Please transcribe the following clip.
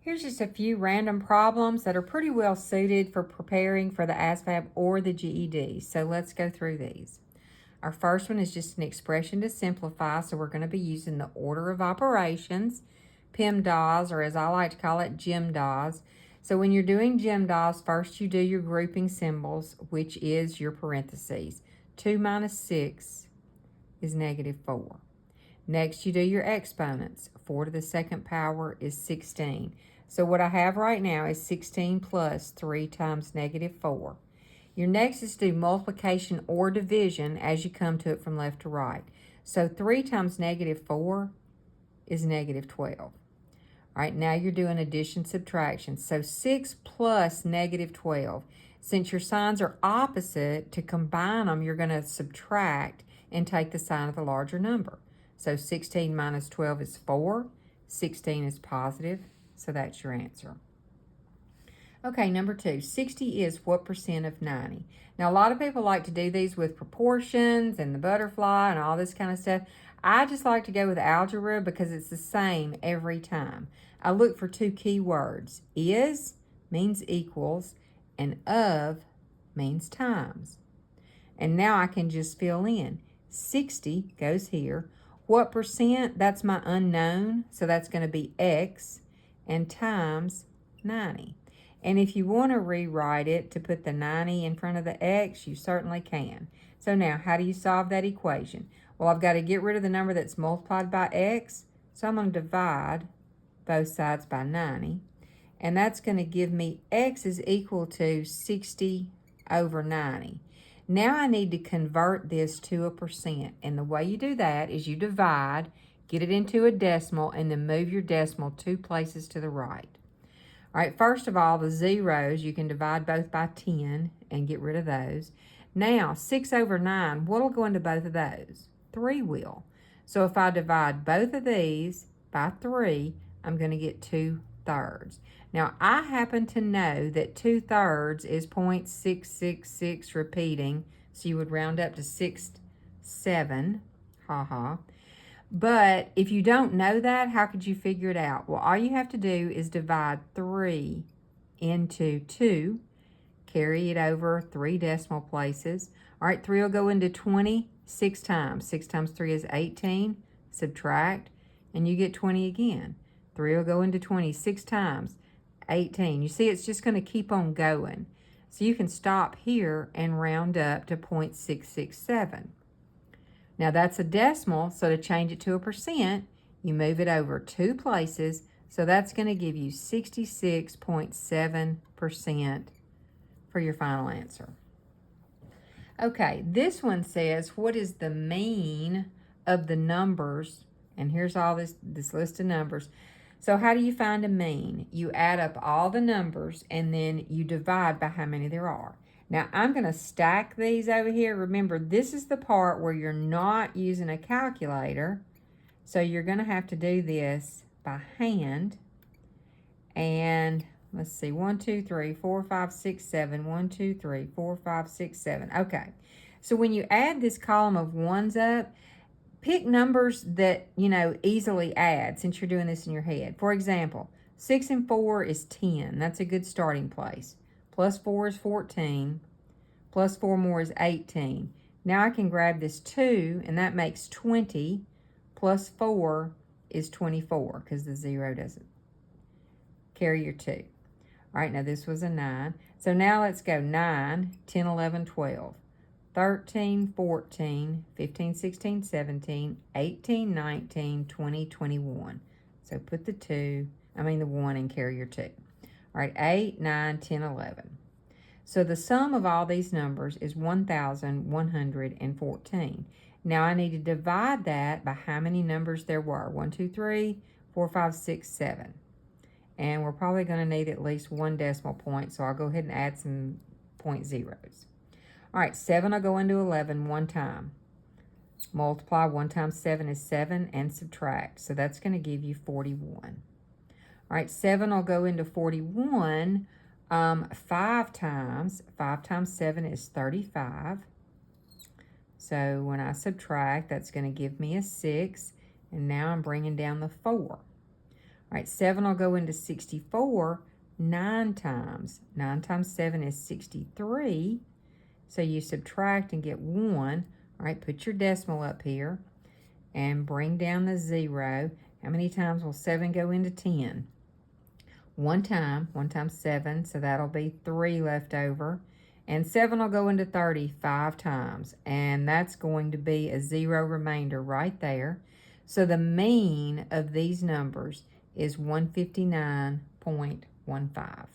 Here's just a few random problems that are pretty well suited for preparing for the ASVAB or the GED. So let's go through these. Our first one is just an expression to simplify, so we're going to be using the order of operations, PEMDAS, or as I like to call it, GEMDAS. So when you're doing GEMDAS, first you do your grouping symbols, which is your parentheses. 2 minus 6 is negative 4. Next, you do your exponents. 4 to the second power is 16. So what I have right now is 16 plus 3 times negative 4. Your next is to do multiplication or division as you come to it from left to right. So 3 times negative 4 is negative 12. All right, now you're doing addition, subtraction. So 6 plus negative 12. Since your signs are opposite, to combine them, you're going to subtract and take the sign of the larger number. So 16 minus 12 is 4. 16 is positive, so that's your answer. Okay, number 2, 60 is what percent of 90? Now, a lot of people like to do these with proportions and the butterfly and all this kind of stuff. I just like to go with algebra because it's the same every time. I look for 2 key words. Is means equals, and of means times. And now I can just fill in. 60 goes here. What percent? That's my unknown, so that's going to be X, and times 90. And if you want to rewrite it to put the 90 in front of the X, you certainly can. So now, how do you solve that equation? Well, I've got to get rid of the number that's multiplied by X, so I'm going to divide both sides by 90. And that's going to give me X is equal to 60 over 90. Now I need to convert this to a percent. And the way you do that is you divide, get it into a decimal, and then move your decimal 2 places to the right. All right, first of all, the zeros, you can divide both by 10 and get rid of those. Now, 6 over 9, what will go into both of those? 3 will. So if I divide both of these by 3, I'm going to get 2/3. Now, I happen to know that 2/3 is 0.666 repeating, so you would round up to 6/7. But if you don't know that, how could you figure it out? Well, all you have to do is divide 3 into 2, carry it over 3 decimal places. All right, 3 will go into 20 6 times. 6 times 3 is 18. Subtract, and you get 20 again. 3 will go into 20 6 times. 18. You see, it's just going to keep on going. So you can stop here and round up to 0.667. Now that's a decimal, so to change it to a percent, you move it over 2 places, so that's going to give you 66.7% for your final answer. Okay, this one says, what is the mean of the numbers? And here's all this list of numbers. So how do you find a mean? You add up all the numbers and then you divide by how many there are. Now I'm going to stack these over here. Remember, this is the part where you're not using a calculator. So you're going to have to do this by hand. And let's see, 1, 2, 3, 4, 5, 6, 7. 1, 2, 3, 4, 5, 6, 7. Okay. So when you add this column of ones up, pick numbers that, easily add since you're doing this in your head. For example, 6 and 4 is 10. That's a good starting place. Plus 4 is 14. Plus 4 more is 18. Now I can grab this 2, and that makes 20. Plus 4 is 24 because the 0 doesn't carry your 2. All right, now this was a 9. So now let's go 9, 10, 11, 12. 13, 14, 15, 16, 17, 18, 19, 20, 21. So put the 1 and carry your 2. All right, 8, 9, 10, 11. So the sum of all these numbers is 1,114. Now I need to divide that by how many numbers there were. 1, 2, 3, 4, 5, 6, 7. And we're probably going to need at least 1 decimal point, so I'll go ahead and add some point zeros. All right, 7 will go into 11 one time. Multiply 1 times 7 is 7, and subtract. So that's going to give you 41. All right, 7 will go into 41 5 times. 5 times 7 is 35. So when I subtract, that's going to give me a 6. And now I'm bringing down the 4. All right, 7 will go into 64 9 times. 9 times 7 is 63. So you subtract and get 1. All right, put your decimal up here and bring down the 0. How many times will 7 go into 10? 1 time. 1 times 7, so that'll be 3 left over. And 7 will go into 30 5 times, and that's going to be a 0 remainder right there. So the mean of these numbers is 159.15.